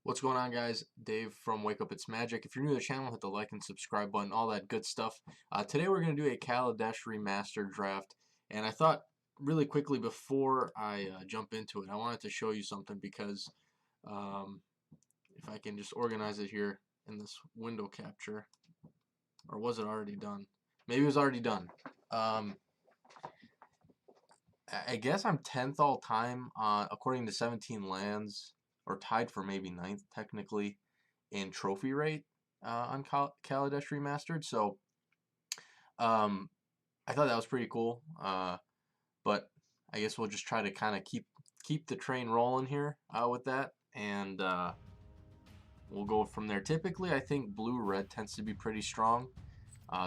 What's going on, guys? Dave from Wake Up It's Magic. If you're new to the channel, hit the like and subscribe button, all that good stuff. Today we're going to do a Kaladesh Remastered draft, and I thought really quickly before I jump into it, I wanted to show you something because if I can just organize it here in this window capture, or was it already done? Maybe it was already done. I guess I'm 10th all time, according to 17 lands, or tied for maybe 9th technically in trophy rate on Kaladesh Remastered. So I thought that was pretty cool. But I guess we'll just try to kind of keep the train rolling here with that, and we'll go from there. Typically, I think blue-red tends to be pretty strong.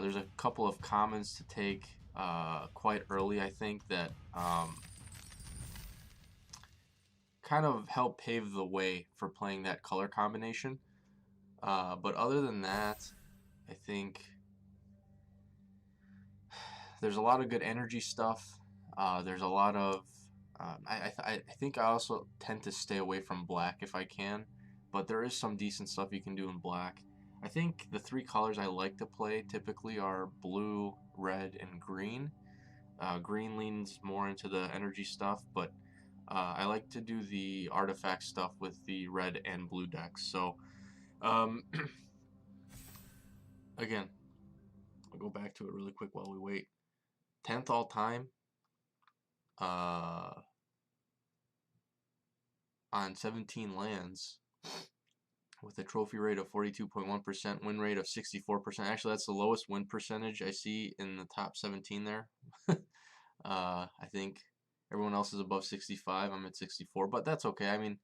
There's a couple of commons to take quite early, I think, that kind of help pave the way for playing that color combination. But other than that, I think there's a lot of good energy stuff. There's a lot of I think I also tend to stay away from black if I can, but there is some decent stuff you can do in black. I think the three colors I like to play typically are blue, red, and green. Green leans more into the energy stuff, but I like to do the artifact stuff with the red and blue decks. So um, again, I'll go back to it really quick while we wait. 10th all time on 17 lands with a trophy rate of 42.1%, win rate of 64%. Actually, that's the lowest win percentage I see in the top 17 there. I think everyone else is above 65. I'm at 64, but that's okay. I mean,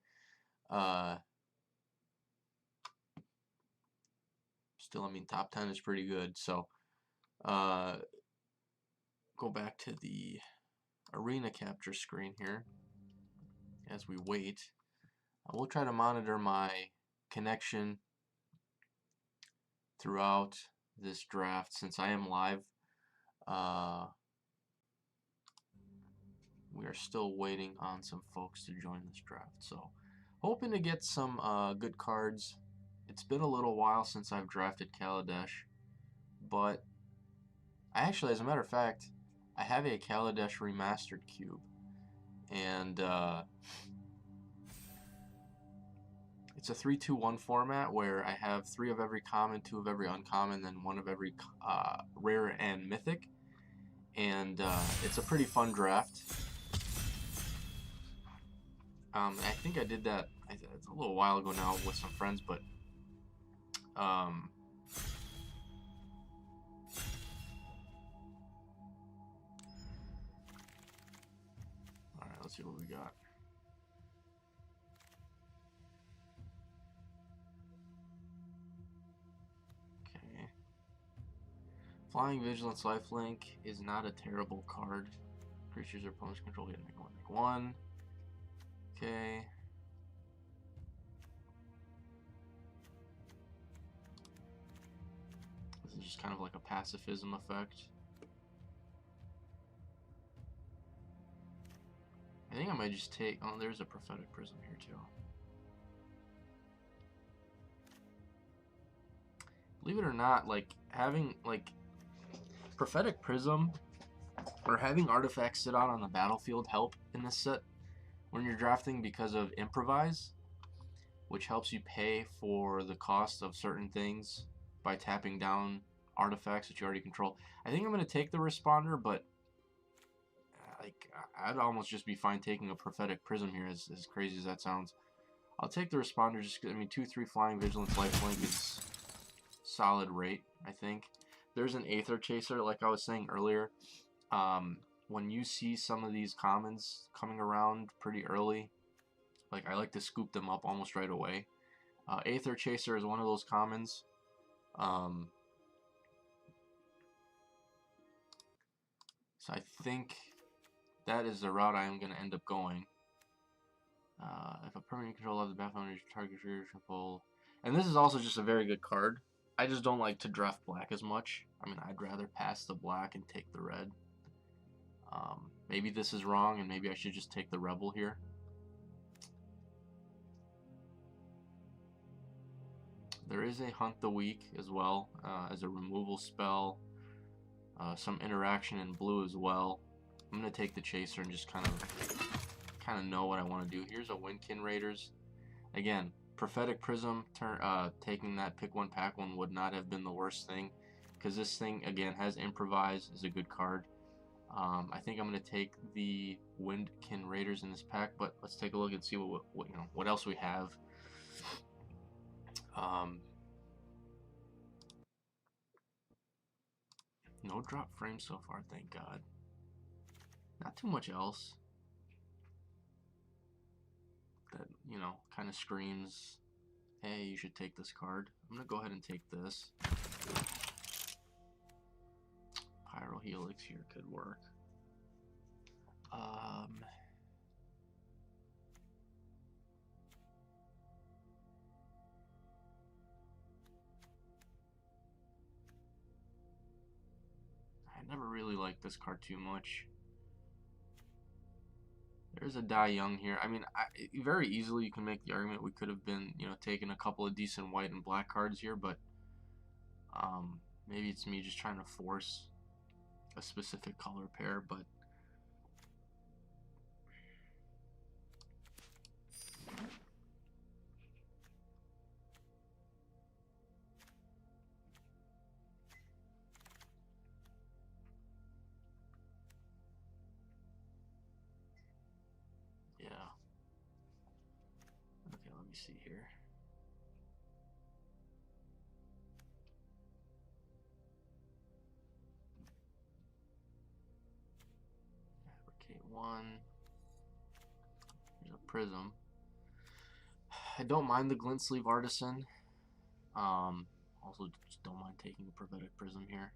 still, I mean, top 10 is pretty good. So, go back to the arena capture screen here as we wait. We'll try to monitor my connection throughout this draft since I am live. We are still waiting on some folks to join this draft, so hoping to get some good cards. It's been a little while since I've drafted Kaladesh, but I actually, as a matter of fact, I have a Kaladesh Remastered cube, and it's a 3-2-1 format where I have 3 of every common, 2 of every uncommon, then 1 of every rare and mythic, and it's a pretty fun draft. I think I did that it's a little while ago now with some friends, but alright, let's see what we got. Okay. Flying Vigilance Lifelink is not a terrible card. Creatures or opponents control get make one. Okay. This is just kind of like a pacifism effect. I think I might just take... Oh, there's a Prophetic Prism here too. Believe it or not, like having like Prophetic Prism or having artifacts sit out on the battlefield help in this set when you're drafting because of Improvise, which helps you pay for the cost of certain things by tapping down artifacts that you already control. I think I'm going to take the Responder, but like I'd almost just be fine taking a Prophetic Prism here, as crazy as that sounds. I'll take the Responder just because, I mean, 2-3 Flying Vigilance Lifelink is solid rate, I think. There's an Aether Chaser, like I was saying earlier. When you see some of these commons coming around pretty early, like I like to scoop them up almost right away. Aether Chaser is one of those commons. So I think that is the route I am going to end up going. If a permanent control of the battlefield target your control, and this is also just a very good card. I just don't like to draft black as much. I mean, I'd rather pass the black and take the red. Maybe this is wrong, and maybe I should just take the Rebel here. There is a Hunt the Weak as well, as a removal spell. Some interaction in blue as well. I'm gonna take the Chaser and just kind of know what I want to do. Here's a Windkin Raiders. Again, Prophetic Prism, taking that pick one pack one would not have been the worst thing, because this thing again has Improvise, is a good card. I think I'm gonna take the Windkin Raiders in this pack, but let's take a look and see what else we have. No drop frames so far, thank God. Not too much else that, kind of screams, hey, you should take this card. I'm gonna go ahead and take this. Pyro Helix here could work. I never really liked this card too much. There's a Die Young here. I mean, very easily you can make the argument we could have been, taking a couple of decent white and black cards here, but maybe it's me just trying to force a specific color pair, but yeah. Okay, let me see here. Fabricate one. There's a Prism. I don't mind the Glint Sleeve Artisan. Also just don't mind taking a Prophetic Prism here.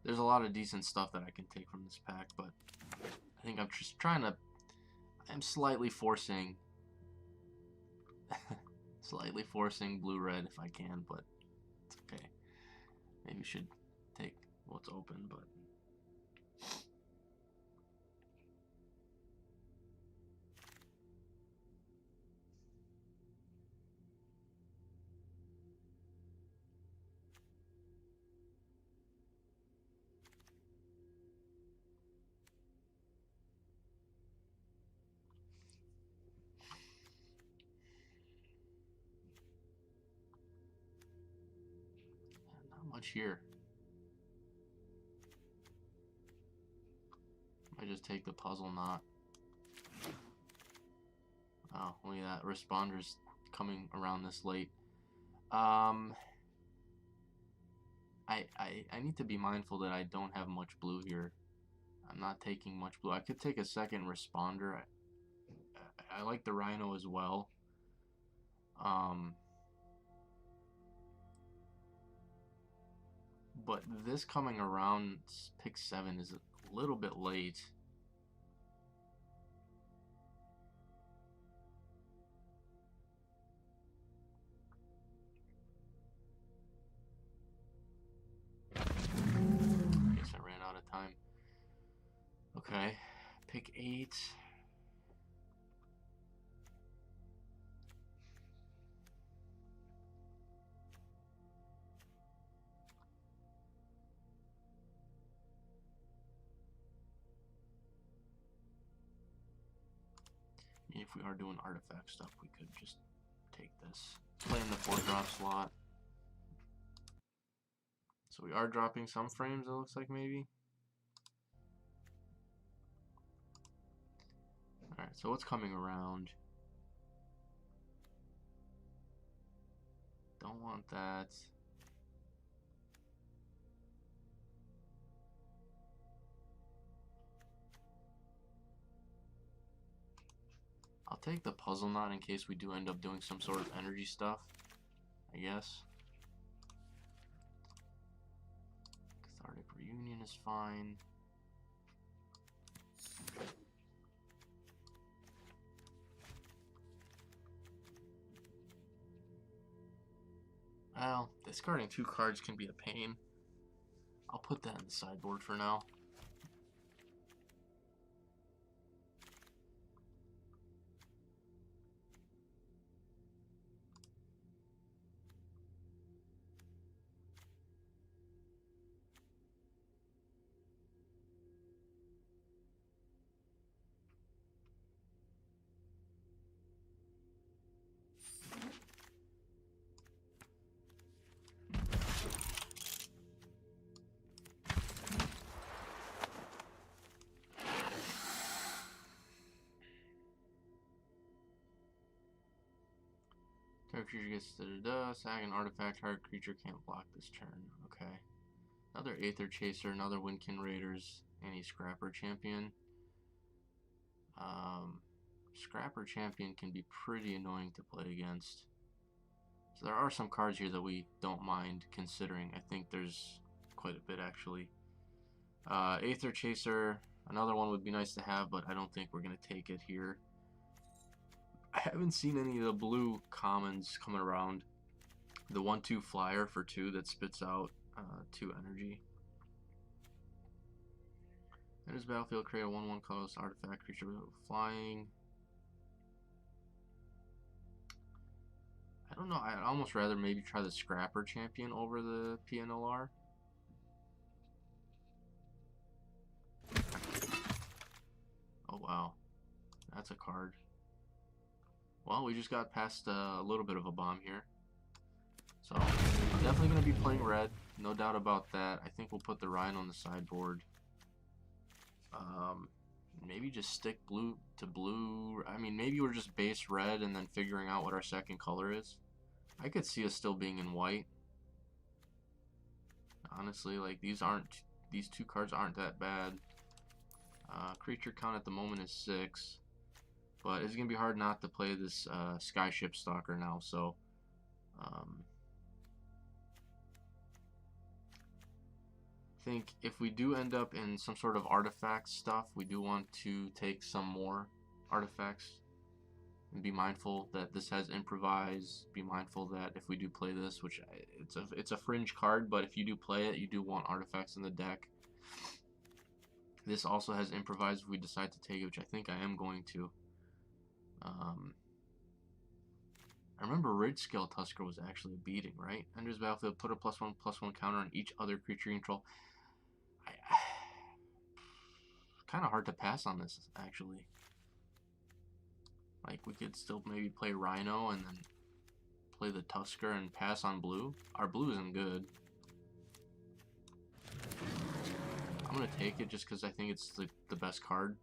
There's a lot of decent stuff that I can take from this pack, but I think I'm just I'm slightly forcing blue-red if I can, but it's okay. Maybe we should take what's open, but not much here. I just take the Puzzle Knot. Oh, look at that. Responder's coming around this late. I need to be mindful that I don't have much blue here. I'm not taking much blue. I could take a second Responder. I like the Rhino as well. But this coming around pick 7 is a little bit late. Guess I ran out of time. Okay, pick 8. If we are doing artifact stuff, we could just take this. Play in the 4-drop slot. So we are dropping some frames, it looks like, maybe. Alright, so what's coming around? Don't want that. I'll take the Puzzle Knot in case we do end up doing some sort of energy stuff, I guess. Cathartic Reunion is fine. Well, discarding 2 cards can be a pain. I'll put that in the sideboard for now. Target creature gets da-da-da. Sack an artifact. Target creature can't block this turn. Okay. Another Aether Chaser, another Windkin Raiders, any Scrapper Champion. Scrapper Champion can be pretty annoying to play against. So there are some cards here that we don't mind considering. I think there's quite a bit actually. Aether Chaser, another one would be nice to have, but I don't think we're going to take it here. I haven't seen any of the blue commons coming around. The 1/2 flyer for 2 that spits out 2 energy. Enters battlefield, create a 1/1 colorless artifact creature with flying. I don't know, I'd almost rather maybe try the Scrapper Champion over the PNLR. Oh wow, that's a card. Well, we just got past a little bit of a bomb here. So, I'm definitely going to be playing red, no doubt about that. I think we'll put the Rhino on the sideboard. Maybe just stick blue to blue. I mean, maybe we're just base red and then figuring out what our second color is. I could see us still being in white. Honestly, like these 2 cards aren't that bad. Creature count at the moment is 6. But it's going to be hard not to play this Skyship Stalker now, so I think if we do end up in some sort of artifact stuff, we do want to take some more artifacts and be mindful that this has improvise. Be mindful that if we do play this, which it's a fringe card, but if you do play it, you do want artifacts in the deck. This also has improvise if we decide to take it, which I think I am going to. I remember Ridge Scale Tusker was actually a beating, right? Enters battlefield, put a +1/+1 counter on each other creature you control. Kind of hard to pass on this, actually. Like, we could still maybe play Rhino and then play the Tusker and pass on blue. Our blue isn't good. I'm going to take it just because I think it's the best card.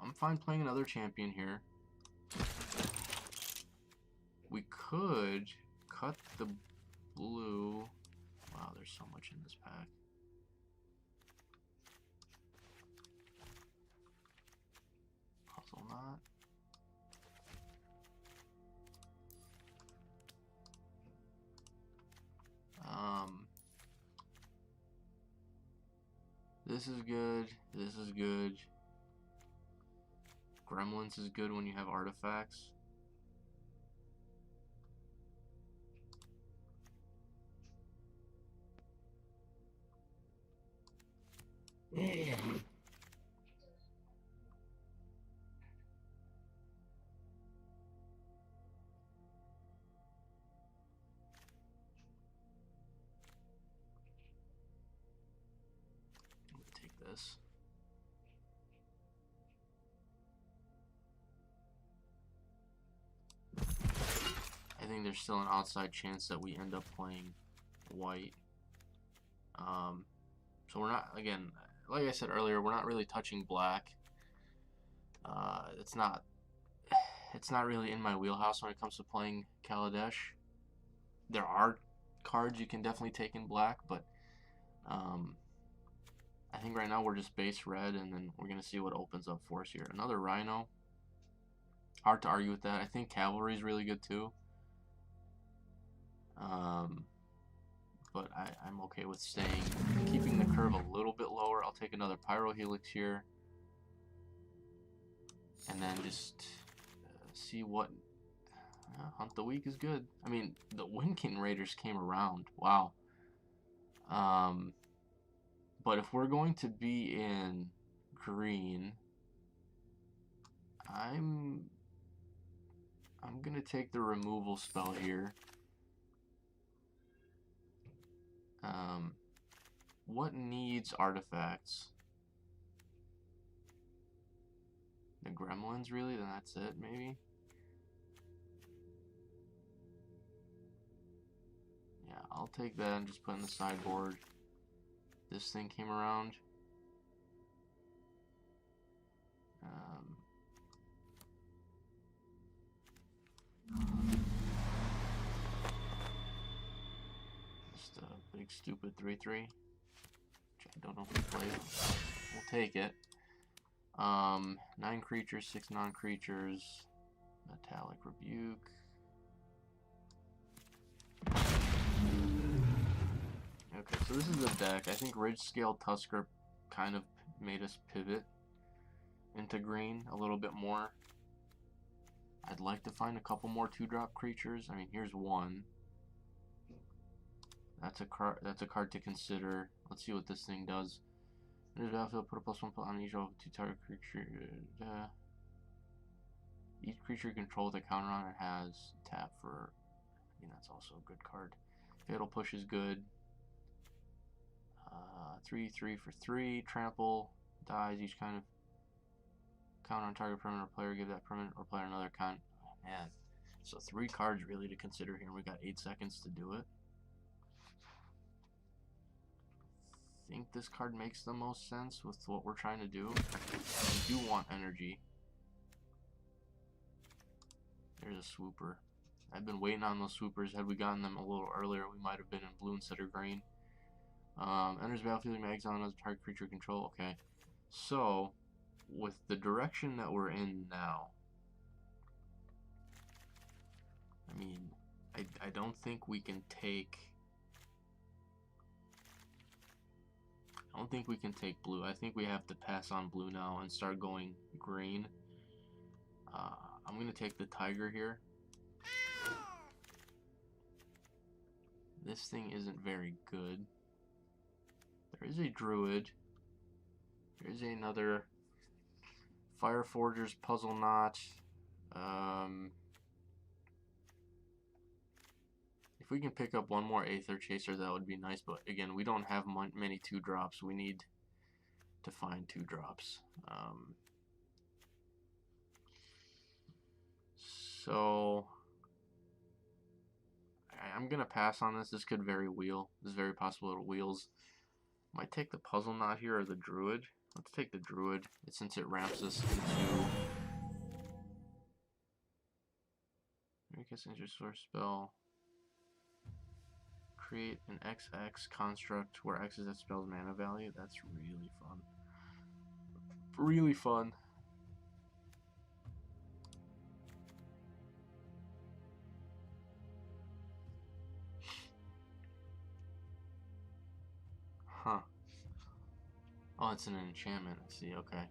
I'm fine playing another champion here. We could cut the blue. Wow, there's so much in this pack. Puzzle knot. This is good. This is good. Gremlins is good when you have artifacts. Yeah. I'm gonna take this. I think there's still an outside chance that we end up playing white. So we're not, again, like I said earlier, we're not really touching black. It's not really in my wheelhouse when it comes to playing Kaladesh. There are cards you can definitely take in black, but I think right now we're just base red, and then we're going to see what opens up for us here. Another Rhino. Hard to argue with that. I think Cavalry is really good too. But I'm okay with keeping the curve a little bit lower. I'll take another Pyro Helix here. And then just see what... Hunt the Weak is good. I mean, the Windkin Raiders came around. Wow. But if we're going to be in green, I'm going to take the removal spell here. What needs artifacts? The Gremlins, really? Then that's it, maybe? Yeah, I'll take that and just put in the sideboard. This thing came around. Big stupid 3/3. Which I don't know if we played. We'll take it. 9 creatures, 6 non-creatures. Metallic Rebuke. Okay, so this is the deck. I think Ridge Scale Tusker kind of made us pivot into green a little bit more. I'd like to find a couple more 2-drop creatures. I mean, here's one. That's a card to consider. Let's see what this thing does. There's battlefield, put a +1 on each of 2 target creature. Each creature you control with a counter on it has tap for. I mean, that's also a good card. Fatal Push is good. 3/3 for 3. Trample dies each kind of counter on target permanent player. Give that permanent or player another count. Oh, man, so 3 cards really to consider here. We got 8 seconds to do it. I think this card makes the most sense with what we're trying to do. We do want energy. There's a swooper. I've been waiting on those swoopers. Had we gotten them a little earlier, we might have been in blue instead of green. Enters battlefield, you may exile another target creature control. Okay. So, with the direction that we're in now, I mean, I don't think we can take... I don't think we can take blue. I think we have to pass on blue now and start going green. I'm going to take the tiger here. This thing isn't very good. There is a druid. There is another Fire Forger's Puzzle Knot. If we can pick up one more Aether Chaser, that would be nice. But again, we don't have many 2-drops. We need to find 2-drops. So I'm gonna pass on this. This could very wheel. This is very possible it wheels. Might take the Puzzle Knot here or the Druid. Let's take the Druid, since it ramps us into. Make us into source spell. Create an XX construct where X is that spell's mana value. That's really fun. Really fun. Huh. Oh, it's an enchantment. I see. Okay.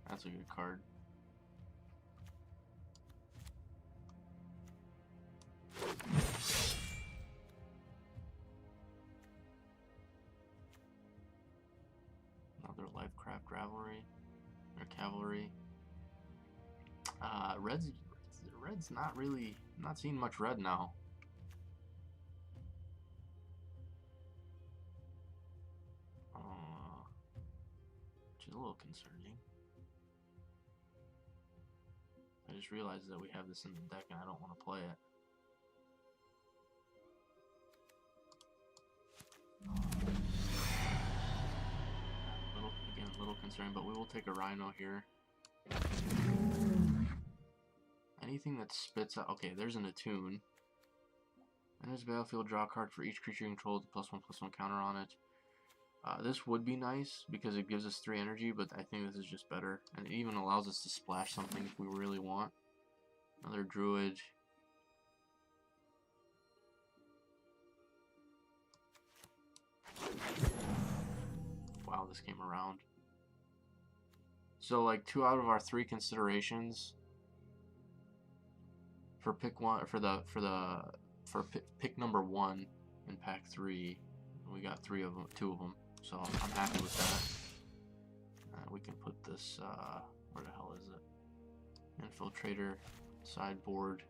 That's a good card. Another Lifecraft Ravelry or Cavalry. Red's not seeing much red now. Which is a little concerning. I just realized that we have this in the deck and I don't want to play it. A little concerning, but we will take a Rhino here. Anything that spits out. Okay, there's an Attune. Enters battlefield, draw a card for each creature you control with a +1/+1 counter on it. This would be nice because it gives us 3 energy, but I think this is just better. And it even allows us to splash something if we really want. Another Druid. Wow, this came around. So like 2 out of our 3 considerations for pick one for pick number 1 in pack 3, we got 2 of them. So I'm happy with that. We can put this where the hell is it? Infiltrator sideboard.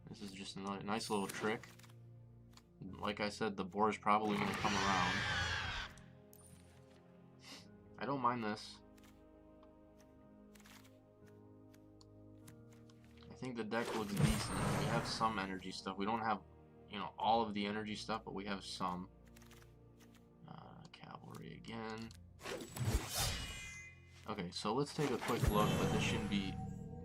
This is just a nice little trick. Like I said, the boar is probably going to come around. I don't mind this. I think the deck looks decent. We have some energy stuff. We don't have, all of the energy stuff, but we have some. Cavalry again. Okay, so let's take a quick look, but this shouldn't be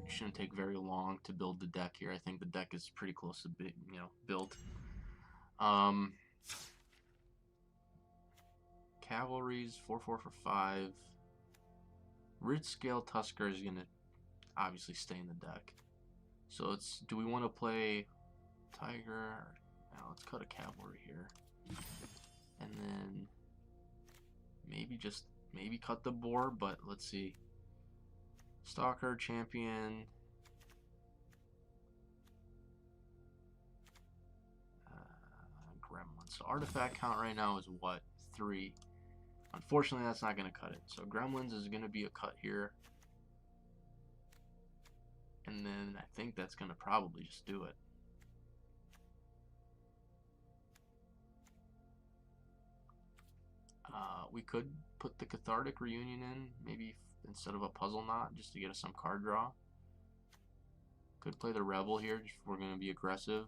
shouldn't take very long to build the deck here. I think the deck is pretty close to being, built. Cavalry's 4/4 for 5. Rich Scale Tusker is gonna obviously stay in the deck. So do we want to play Tiger? Now let's cut a Cavalry here, and then maybe cut the boar. But let's see. Stalker, Champion. Gremlin. So artifact count right now is what? 3. Unfortunately, that's not going to cut it. So Gremlins is going to be a cut here. And then I think that's going to probably just do it. We could put the Cathartic Reunion in, maybe instead of a Puzzle Knot, just to get us some card draw. Could play the Rebel here, if we're going to be aggressive.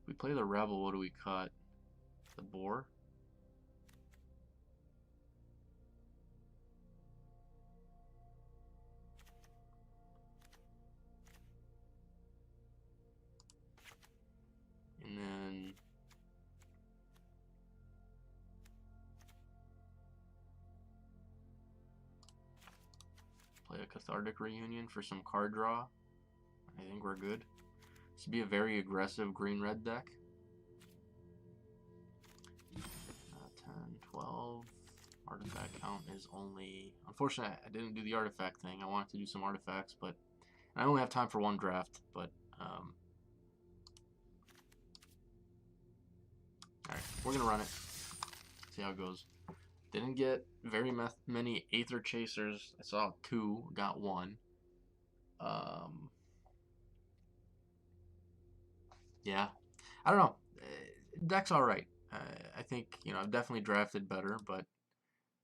If we play the Rebel, what do we cut? The Boar? And then play a Cathartic Reunion for some card draw. I think we're good. This would be a very aggressive green-red deck. 10, 12. Artifact count is only... Unfortunately, I didn't do the artifact thing. I wanted to do some artifacts, but I only have time for one draft, but... Alright, we're going to run it. See how it goes. Didn't get very many Aether Chasers. I saw 2, got 1. Yeah, I don't know. Deck's alright. I think, I've definitely drafted better, but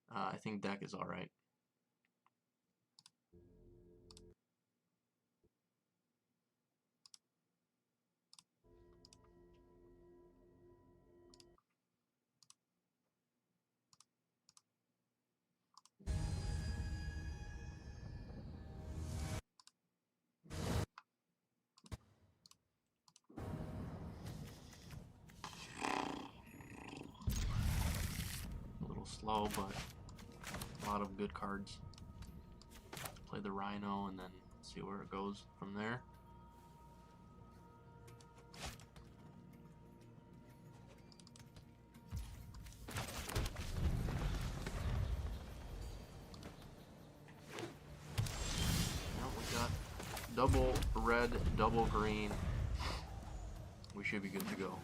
I think deck is alright. Slow, but a lot of good cards. Play the Rhino and then see where it goes from there. Now we got double red, double green. We should be good to go.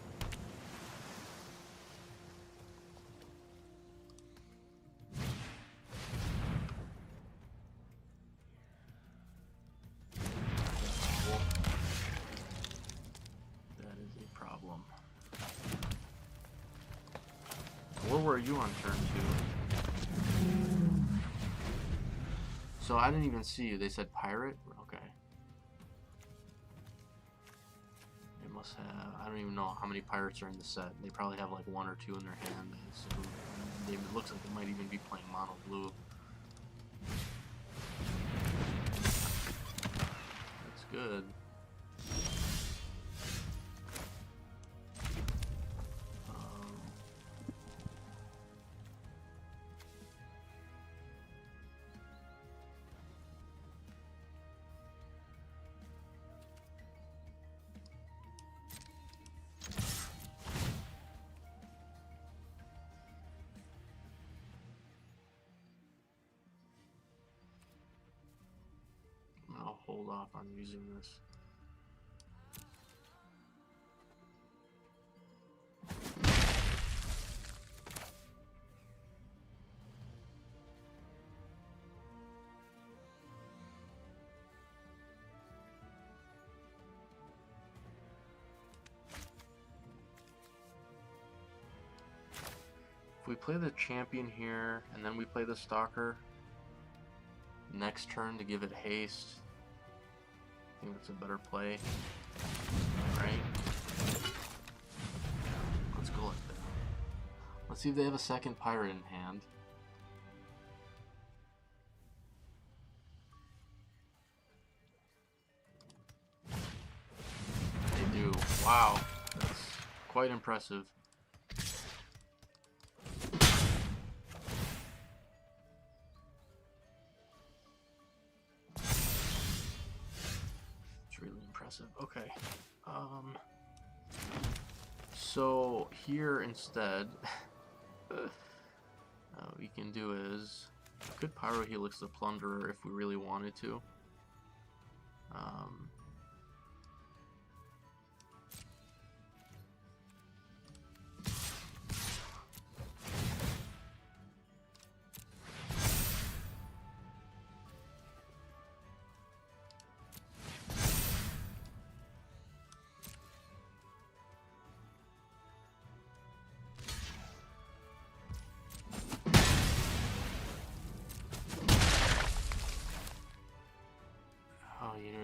Where were you on turn 2? So I didn't even see you. They said pirate? Okay. They must have... I don't even know how many pirates are in the set. They probably have like 1 or 2 in their hand. It looks like they might even be playing mono blue. That's good. I'll hold off on using this. If we play the champion here and then we play the stalker next turn to give it haste, I think that's a better play. Right? Let's go like that. Let's see if they have a second pirate in hand. quite impressive. It's really impressive. Okay. So here instead, what we can do is could Pyro Helix the Plunderer if we really wanted to.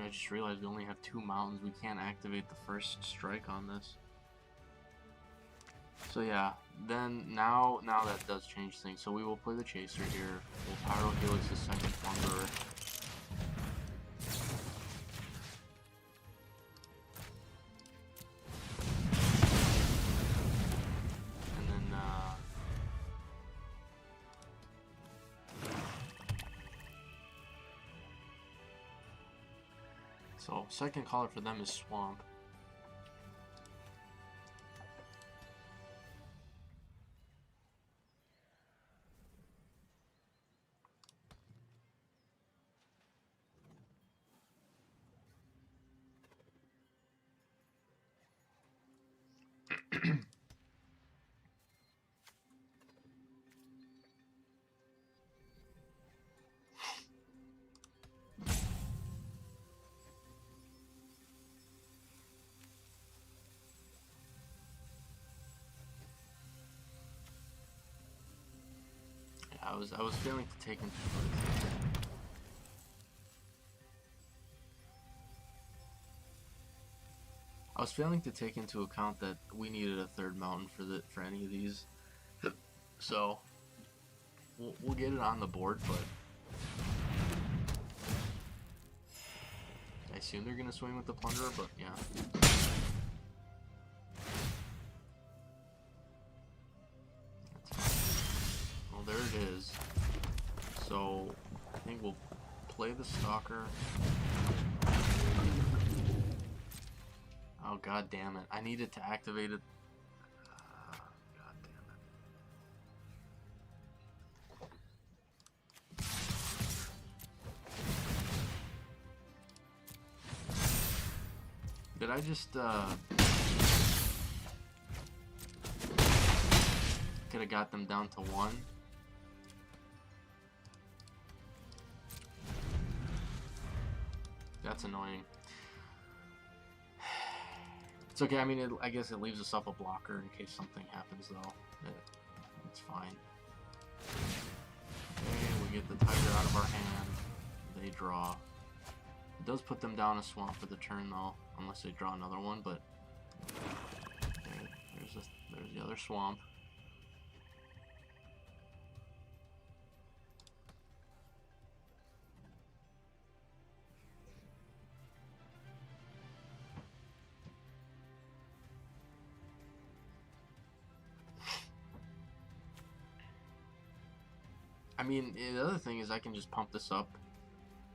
I just realized we only have 2 mountains. We can't activate the first strike on this. So yeah, then now that does change things. So we will play the Chaser here. We'll Pyro Helix the second Plunderer. And then so second color for them is Swamp. I was failing to take into account that we needed a third mountain for any of these. So we'll get it on the board, but I assume they're gonna swing with the Plunderer, but yeah. There it is. So I think we'll play the Stalker. Oh god damn it. I needed to activate it. God damn it. Did I just could have got them down to 1? That's annoying. It's okay, I mean, I guess it leaves us up a blocker in case something happens, though. It's fine. Okay, we get the Tiger out of our hand. They draw. It does put them down a swamp for the turn, though, unless they draw another one, but there's the other swamp. I mean, the other thing is I can just pump this up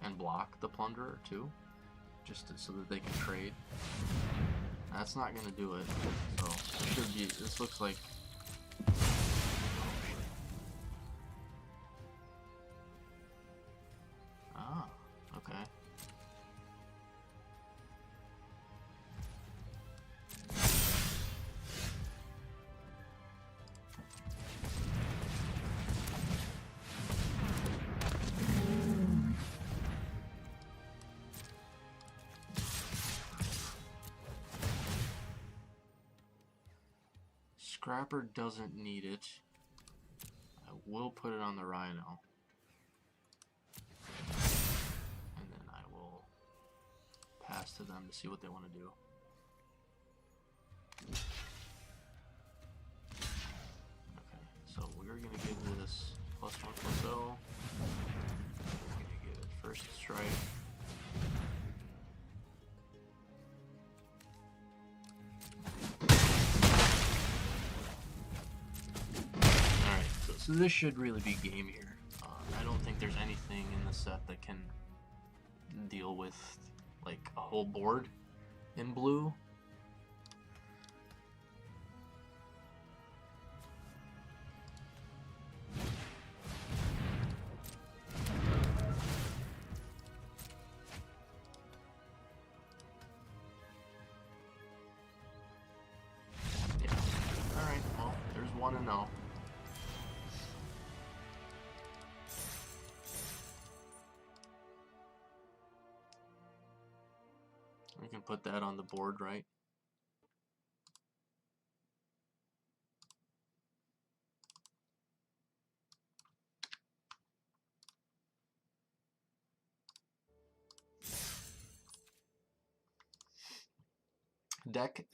and block the Plunderer too, so that they can trade. That's not gonna do it. So it should be. This looks like. Ah, okay. Scrapper doesn't need it. I will put it on the Rhino. And then I will pass to them to see what they want to do. Okay, so we're going to give this +1/+0. We're going to give it first strike. So this should really be game here. I don't think there's anything in the set that can deal with like a whole board in blue. Yeah. Alright, well, there's 1-0. We can put that on the board, right? Deck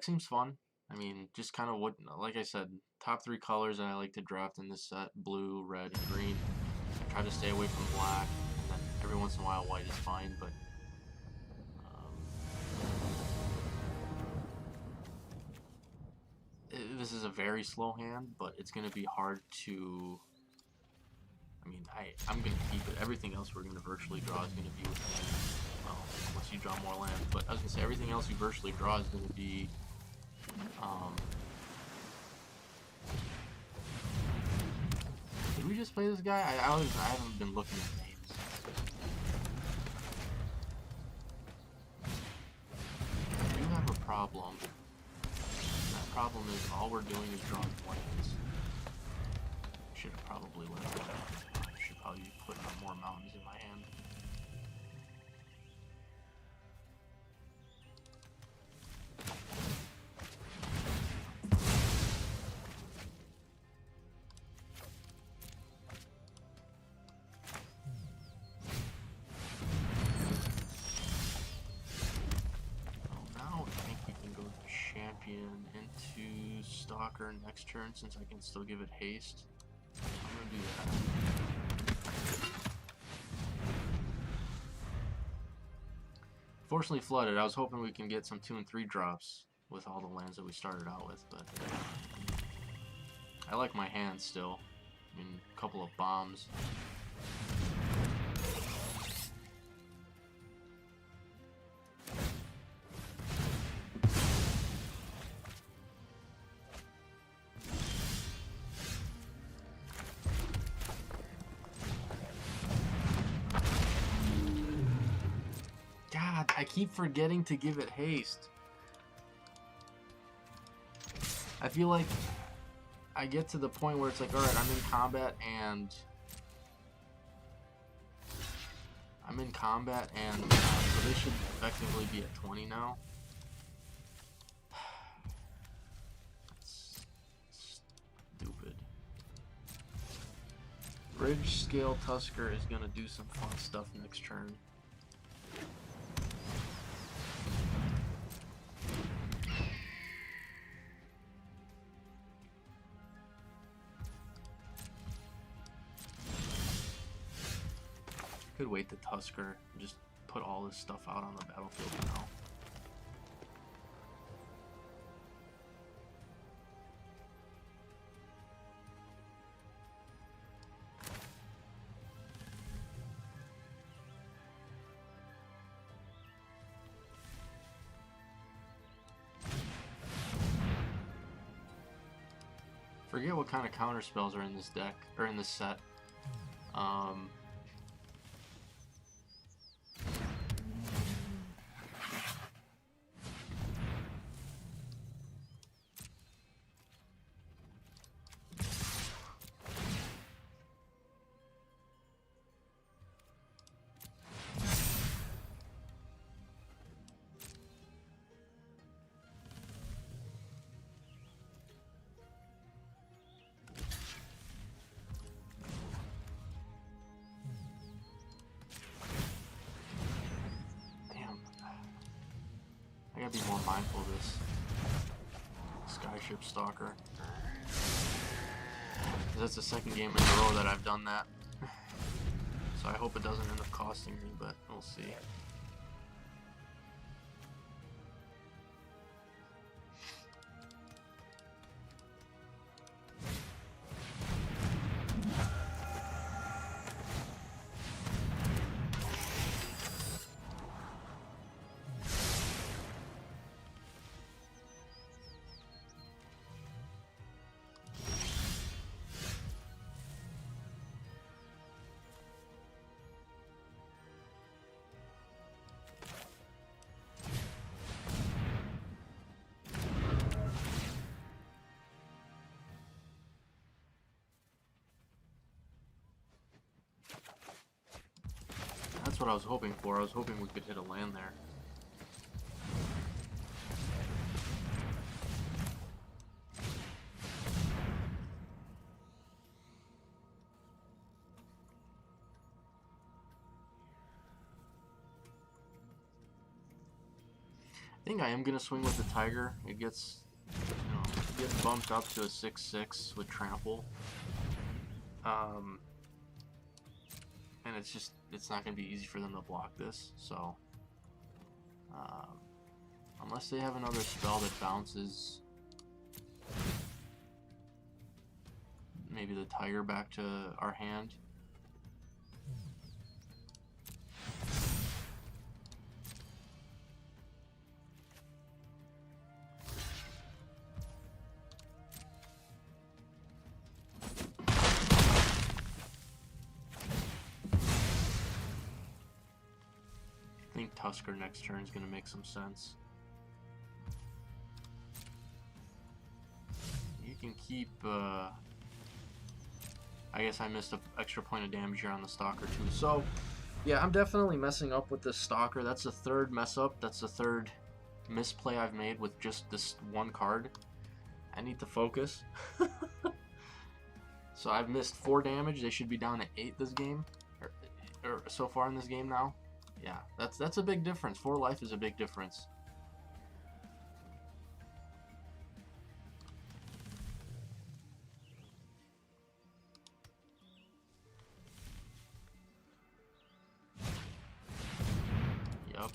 seems fun. I mean, just kind of what, like I said, top 3 colors that I like to draft in this set: blue, red, and green. I try to stay away from black, and then every once in a while white is fine, but this is a very slow hand, but it's going to be hard to... I mean, I'm going to keep it. Everything else we're going to virtually draw is going to be within, well, unless you draw more land, but I was going to say everything else you virtually draw is going to be did we just play this guy? I haven't been looking at names. I do have a problem. That problem is all we're doing is drawing lands. Should have probably let it go. I should probably be putting up more mountains in my hand. Into Stalker next turn, since I can still give it haste. I'm gonna do that. Fortunately flooded. I was hoping we can get some 2 and 3 drops with all the lands that we started out with, but I like my hand still. I mean, a couple of bombs. I keep forgetting to give it haste. I feel like I get to the point where it's like, alright, I'm in combat and so they should effectively be at 20 now. That's stupid. Bridge Scale Tusker is gonna do some fun stuff next turn. Could wait the Tusker and just put all this stuff out on the battlefield now. Forget what kind of counter spells are in this deck, or in this set. I gotta be more mindful of this Skyship Stalker. That's the second game in a row that I've done that. So I hope it doesn't end up costing me, but we'll see. what I was hoping for. I was hoping we could hit a land there. I think I am gonna swing with the Tiger. It gets, it gets bumped up to a 6/6 with trample. And it's not gonna be easy for them to block this. So, unless they have another spell that bounces, maybe the Tiger back to our hand. I think Tusker next turn is going to make some sense. You can keep, I guess I missed an extra point of damage here on the Stalker too. So, yeah, I'm definitely messing up with this Stalker. That's the third mess up. That's the third misplay I've made with just this one card. I need to focus. So I've missed 4 damage. They should be down to 8 this game, or so far in this game now. Yeah, that's a big difference. 4 life is a big difference. Yup.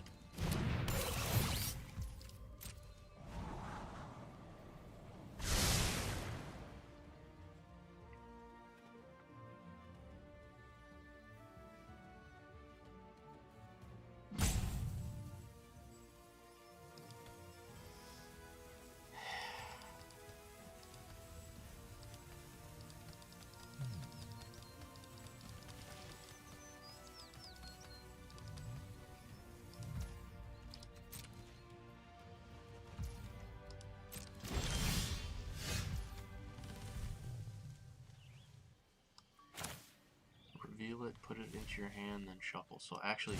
Reveal it, put it into your hand, then shuffle. So actually,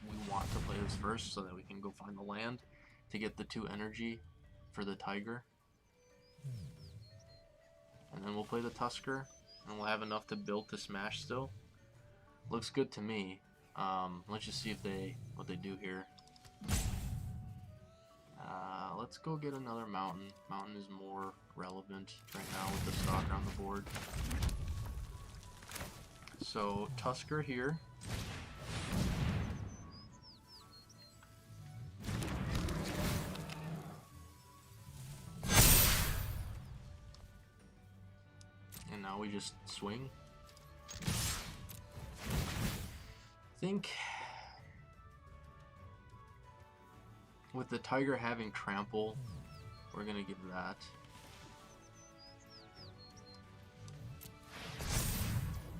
we want to play this first so that we can go find the land to get the 2 energy for the Tiger. And then we'll play the Tusker, and we'll have enough to build to smash still. Looks good to me. Let's just see if what they do here. Let's go get another mountain. Mountain is more relevant right now with the Stalker on the board. So, Tusker here. And now we just swing. I think with the Tiger having trample, we're gonna give that.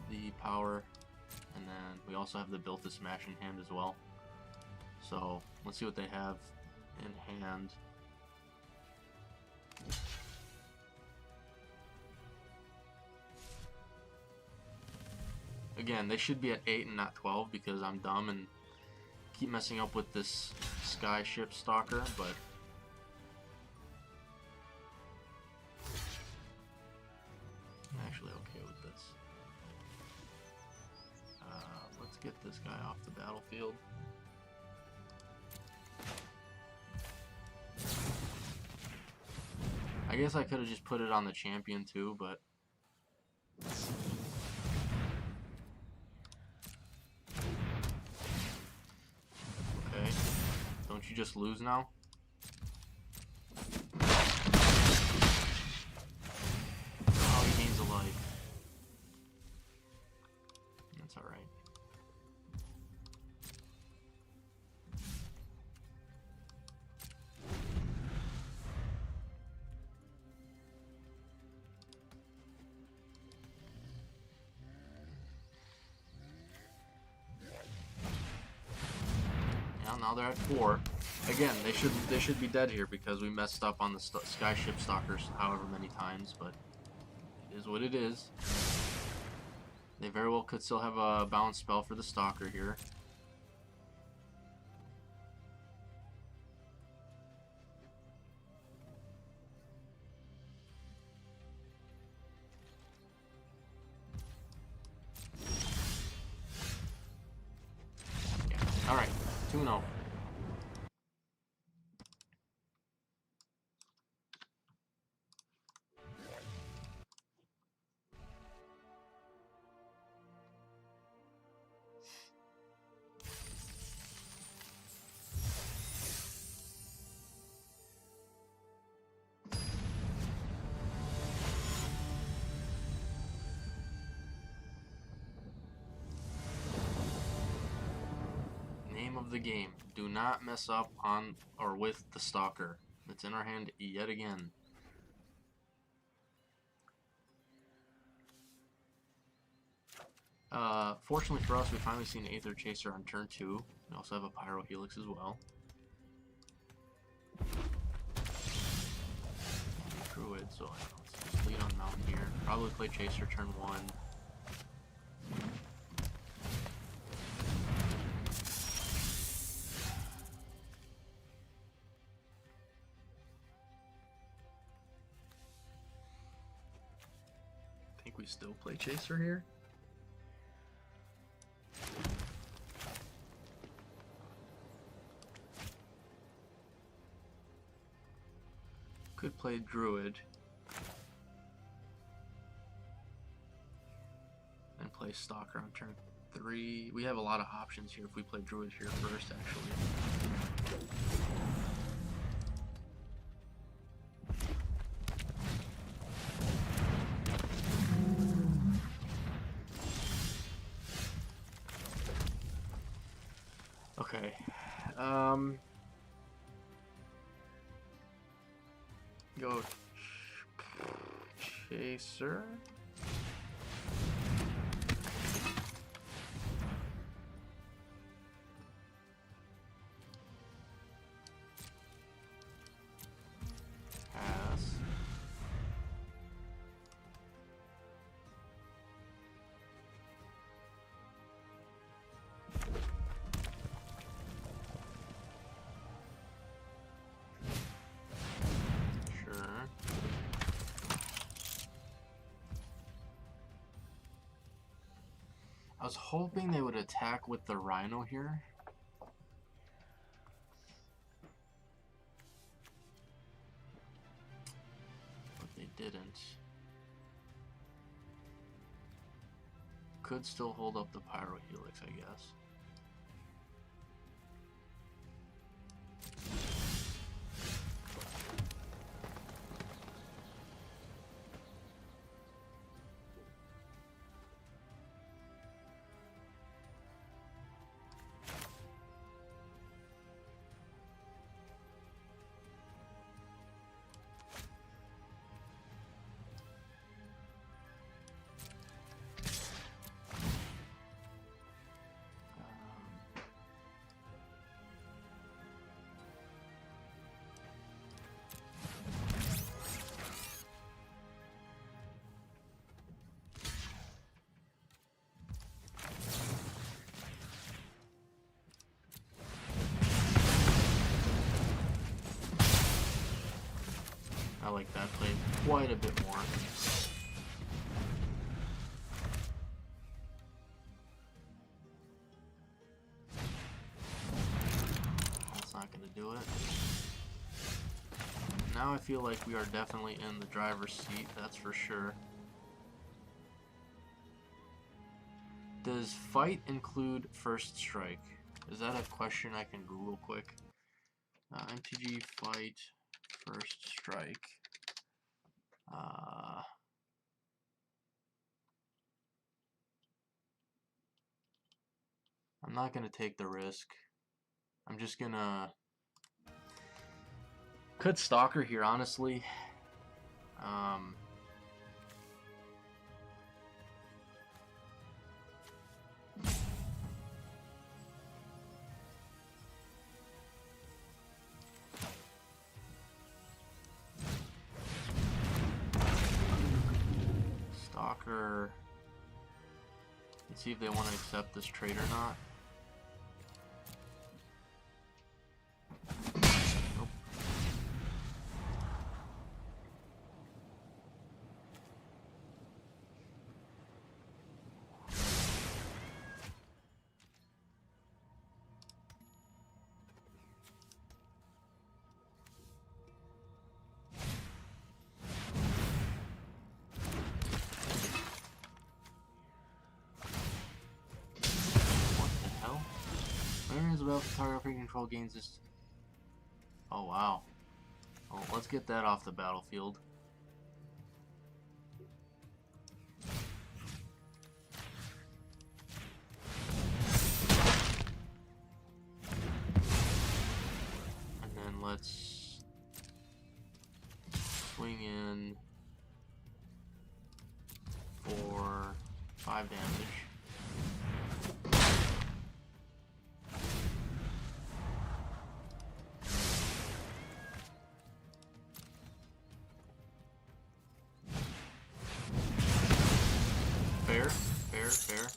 The power, and then we also have the built to smash in hand as well. So let's see what they have in hand. Again, they should be at 8 and not 12 because I'm dumb and keep messing up with this Skyship Stalker, but I'm actually okay with this. Let's get this guy off the battlefield. I guess I could have just put it on the champion too, but okay. Don't you just lose now? Oh, he gains a life. That's alright. Now they're at 4. Again, they should be dead here because we messed up on the Skyship Stalkers however many times, but it is what it is. They very well could still have a bounce spell for the Stalker here. Uno. Name of the game. Do not mess up on or with the Stalker. It's in our hand yet again. Fortunately for us, we finally see an Aether Chaser on turn 2. We also have a Pyro Helix as well. Druid, so let's just lead on Mountain here. Probably play Chaser turn 1. I think we still play Chaser here. Could play Druid. And play Stalker on turn 3. We have a lot of options here if we play Druid here first, actually. Okay. Go Chaser. Pass. I was hoping they would attack with the Rhino here. But they didn't. Could still hold up the Pyro Helix, I guess. I like that play quite a bit more. That's not going to do it. Now I feel like we are definitely in the driver's seat, that's for sure. Does fight include first strike? Is that a question I can Google quick? MTG fight first strike. I'm not gonna take the risk. I'm just gonna could Stalker here, honestly. Stalker. Let's see if they want to accept this trade or not. Nope. battlefield target free control gains this. Oh wow. Well, let's get that off the battlefield. And then let's swing in for 5 damage. Fair, fair, fair.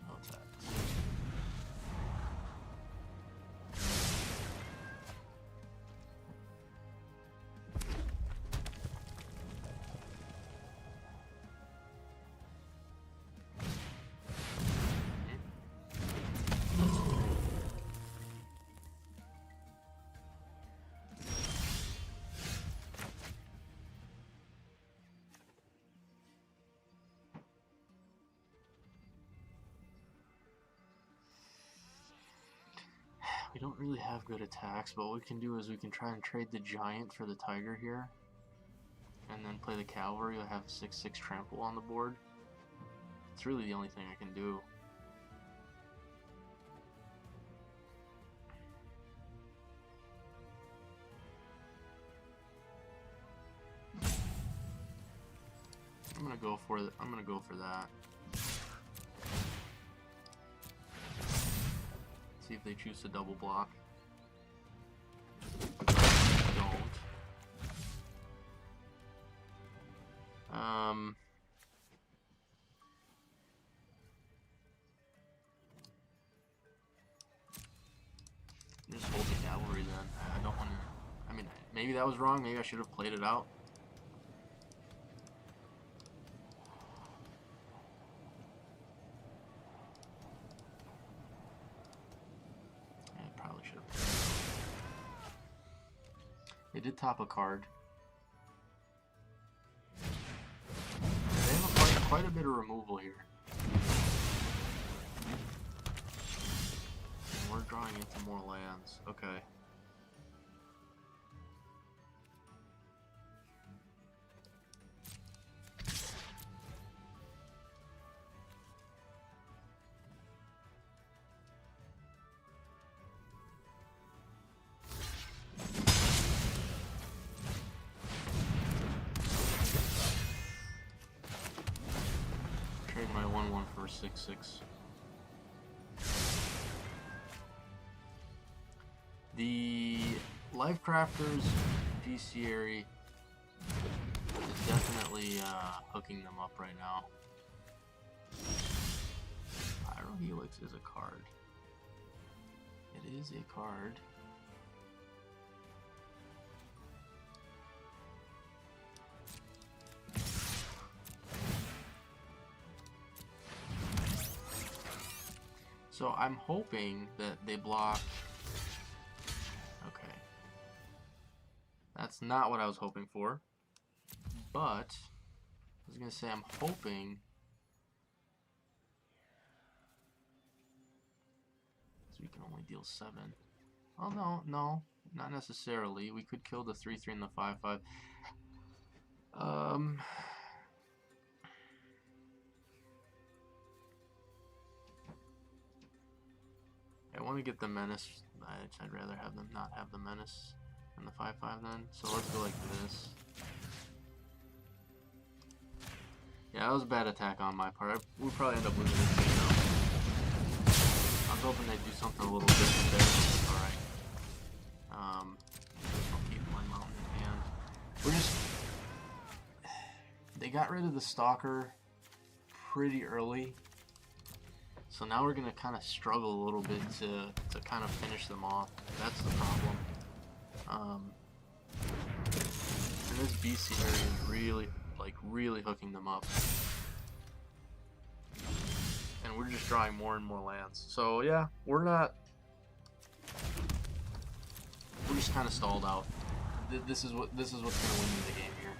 What's that? We don't really have good attacks, but what we can do is we can try and trade the giant for the tiger here. And then play the cavalry. We'll have 6/6 trample on the board. It's really the only thing I can do. I'm gonna go for that. See if they choose to double block. Don't. Just hold the cavalry then. I don't want to. I mean, maybe that was wrong. Maybe I should have played it out. They did top a card. They have quite a bit of removal here. And we're drawing into more lands. Okay. My 1/1 for 6/6. The Lifecrafters bestiary is definitely hooking them up right now. Pyrohelix is a card. It is a card. So I'm hoping that they block. Okay. That's not what I was hoping for. But I was gonna say I'm hoping. So we can only deal 7. Oh no, not necessarily. We could kill the 3/3 and the 5/5. I want to get the menace. I'd rather have them not have the menace than the 5/5 then. So let's go like this. Yeah, that was a bad attack on my part. We'll probably end up losing this game though. I was hoping they'd do something a little different there. Alright. I'll keep my mountain in hand. We're just... They got rid of the stalker pretty early. So now we're going to kind of struggle a little bit to kind of finish them off. That's the problem. And this BC area is really hooking them up. And we're just drawing more and more lands. So yeah, we're just kind of stalled out. This is what's gonna win me the game here.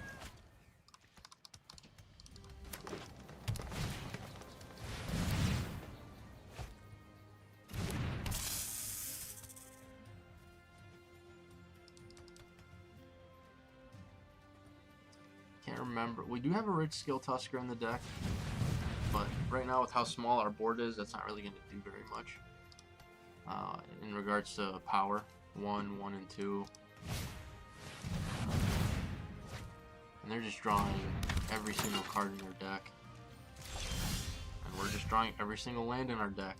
Can't remember. We do have a rich skill Tusker in the deck, but right now with how small our board is, that's not really going to do very much. In regards to power, 1, 1, and 2. And they're just drawing every single card in their deck. And we're just drawing every single land in our deck.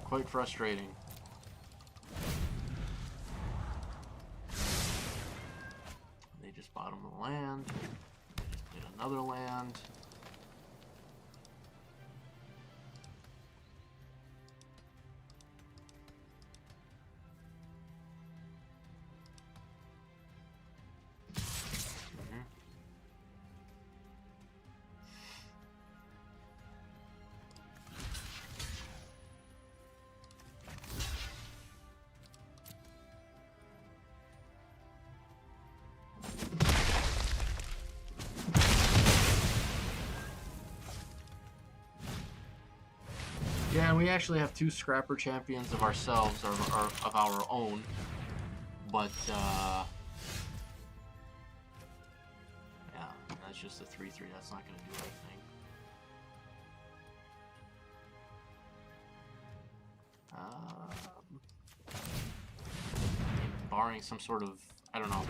Quite frustrating. They just bottom the land. They just did another land. Yeah, and we actually have 2 Scrapper champions of ourselves, or of our own, but, yeah, that's just a 3-3, that's not going to do anything. Barring some sort of, I don't know,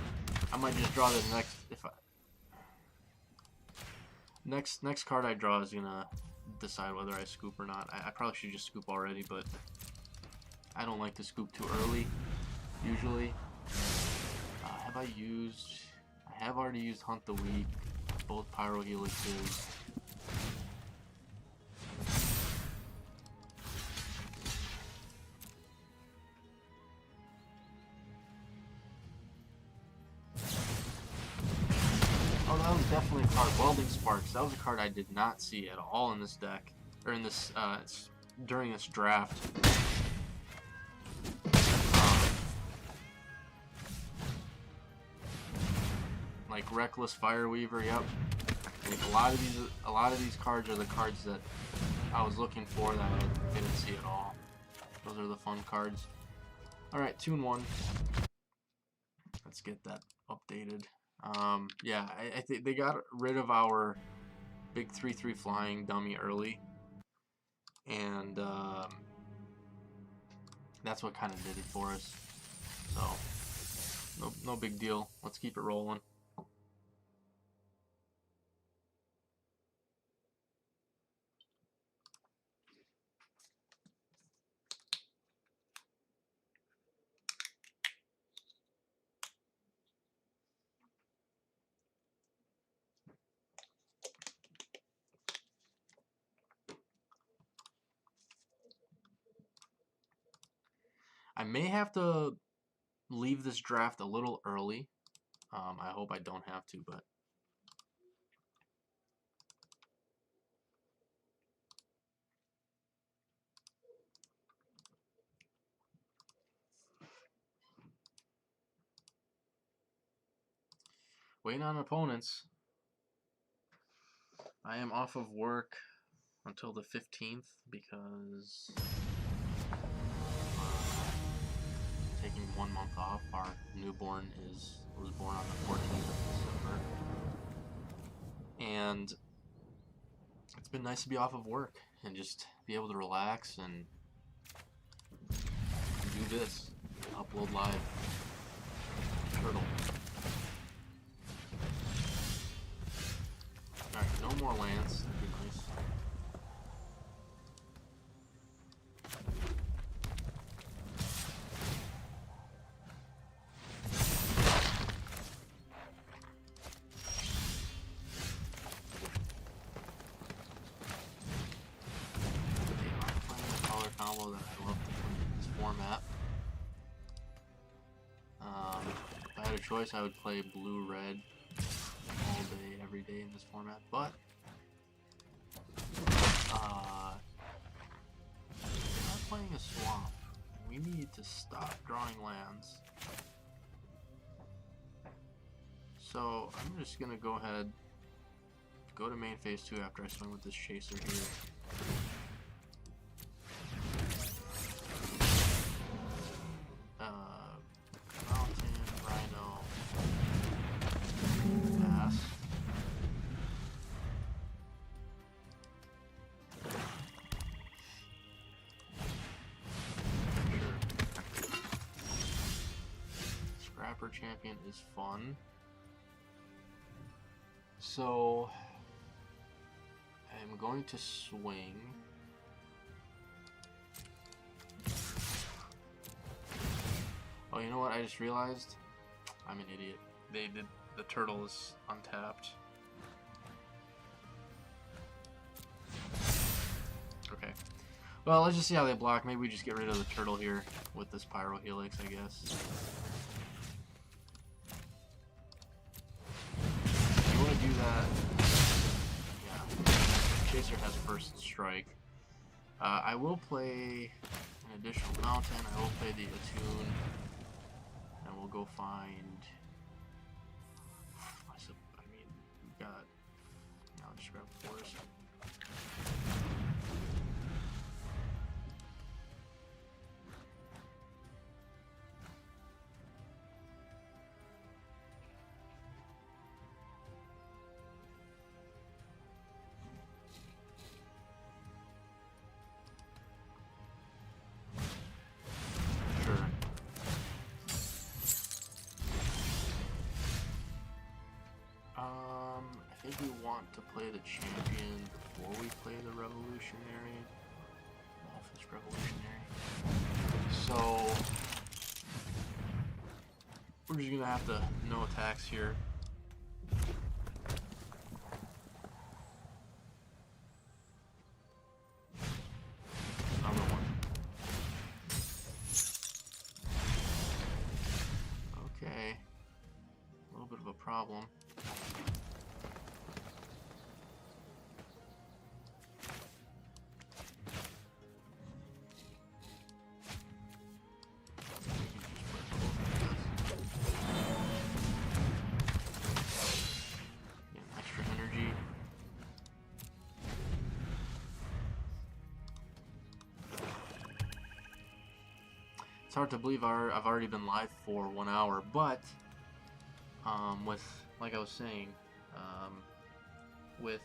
I might just draw the next, next card I draw is going to decide whether I scoop or not. I probably should just scoop already, but I don't like to scoop too early, usually. Have I used... I have already used Hunt the Weak, both Pyro Helixes. Oh, that was definitely a card. Welding Sparks. That was a card I did not see at all in this deck, or in this during this draft. Like Reckless Fireweaver. Yep. Like a lot of these cards are the cards that I was looking for that I didn't see at all. Those are the fun cards. All right, 2-1. Let's get that updated. Yeah, I think they got rid of our big 3/3 flying dummy early, and that's what kind of did it for us. So no big deal. Let's keep it rolling. I may have to leave this draft a little early. I hope I don't have to, but waiting on opponents. I am off of work until the 15th because taking 1 month off. Our newborn was born on the 14th of December, and it's been nice to be off of work and just be able to relax and do this, upload live. Turtle. Alright, no more lands. That'd be nice. Combo that I love in this format. If I had a choice, I would play blue-red all day, every day in this format, but we're not playing a swamp. We need to to stop drawing lands. So I'm just gonna go ahead, go to main phase 2 after I swing with this chaser here. Mountain, Rhino, pass. Scrapper Champion is fun. So I'm going to swing. Oh, you know what? I just realized I'm an idiot. The turtle is untapped. Okay. Well, let's just see how they block. Maybe we just get rid of the turtle here with this Pyro Helix, I guess. You want to do that? Yeah. Chaser has first strike. I will play an additional mountain. I will play the Attune. And we'll go find. I mean, we've got. Now I'll just grab the forest. I think we want to play the champion before we play the revolutionary. Office revolutionary. So we're just gonna have to no attacks here. Number one. Okay. A little bit of a problem. It's hard to believe I've already been live for 1 hour, but with, like I was saying, with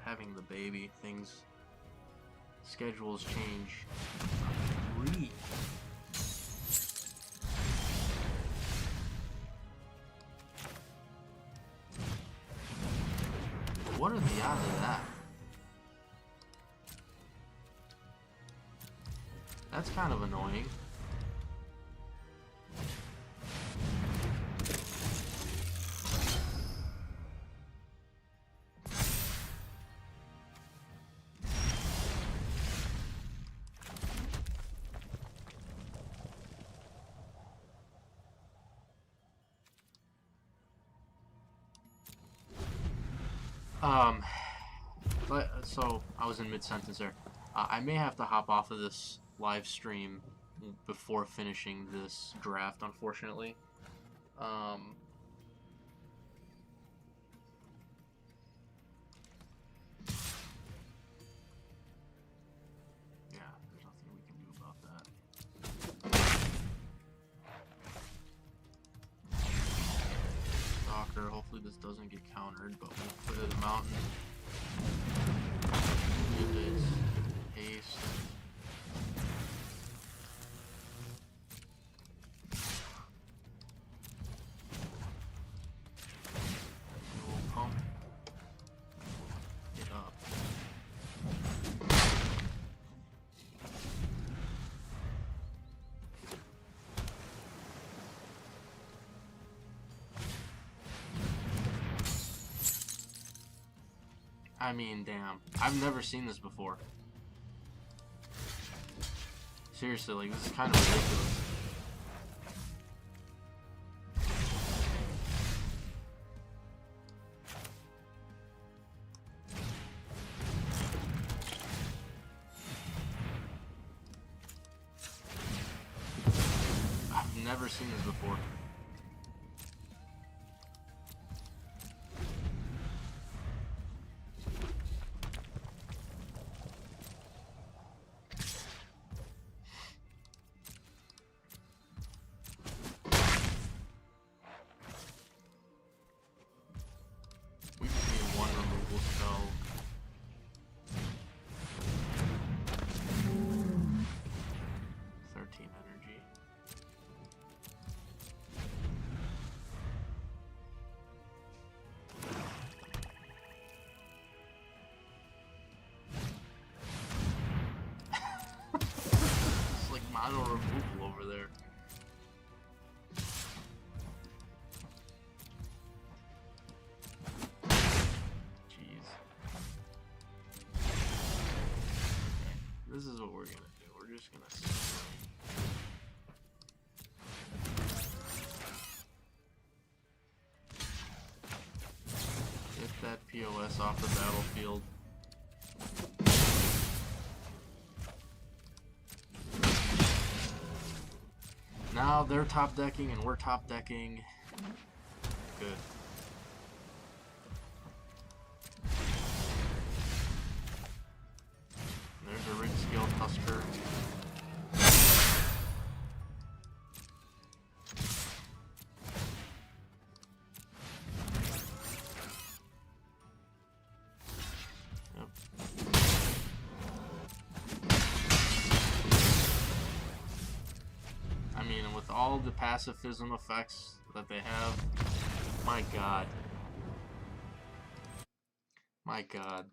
having the baby, schedules change. What are the odds of that? That's kind of annoying. So I was in mid-sentence there. I may have to hop off of this live stream before finishing this draft, unfortunately. Yeah, there's nothing we can do about that. Stalker, hopefully this doesn't get countered, but we'll clear the mountain. Haste. Fuel pump. Get up. I mean, damn. I've never seen this before. Seriously, like, this is kind of ridiculous. never seen this before. We just need one removal spell. Energy. It's like mono removal over there. Jeez. This is what we're gonna do. We're just gonna get that POS off the battlefield. Now they're top decking and we're top decking. Good. There's a Rig Scale Tusker. I mean, with all the pacifism effects that they have, my god. My god.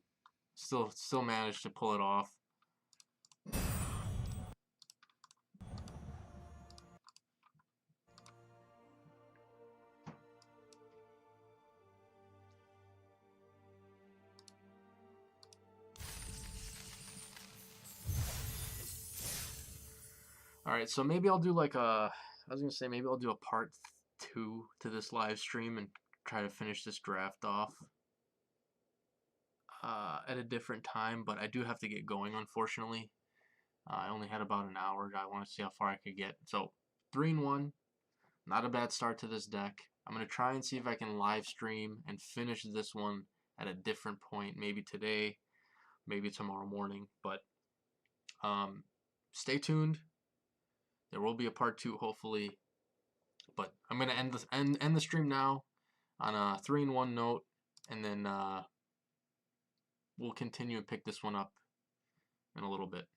Still managed to pull it off. Alright, so maybe I'll do like a, I was gonna say maybe I'll do a part 2 to this live stream and try to finish this draft off at a different time, but I do have to get going, unfortunately. I only had about an hour. I want to see how far I could get. So 3-1, not a bad start to this deck. I'm gonna try and see if I can live stream and finish this one at a different point, maybe today, maybe tomorrow morning, but stay tuned. There will be a part 2 hopefully, but I'm gonna end the stream now on a 3-1 note, and then we'll continue and pick this one up in a little bit.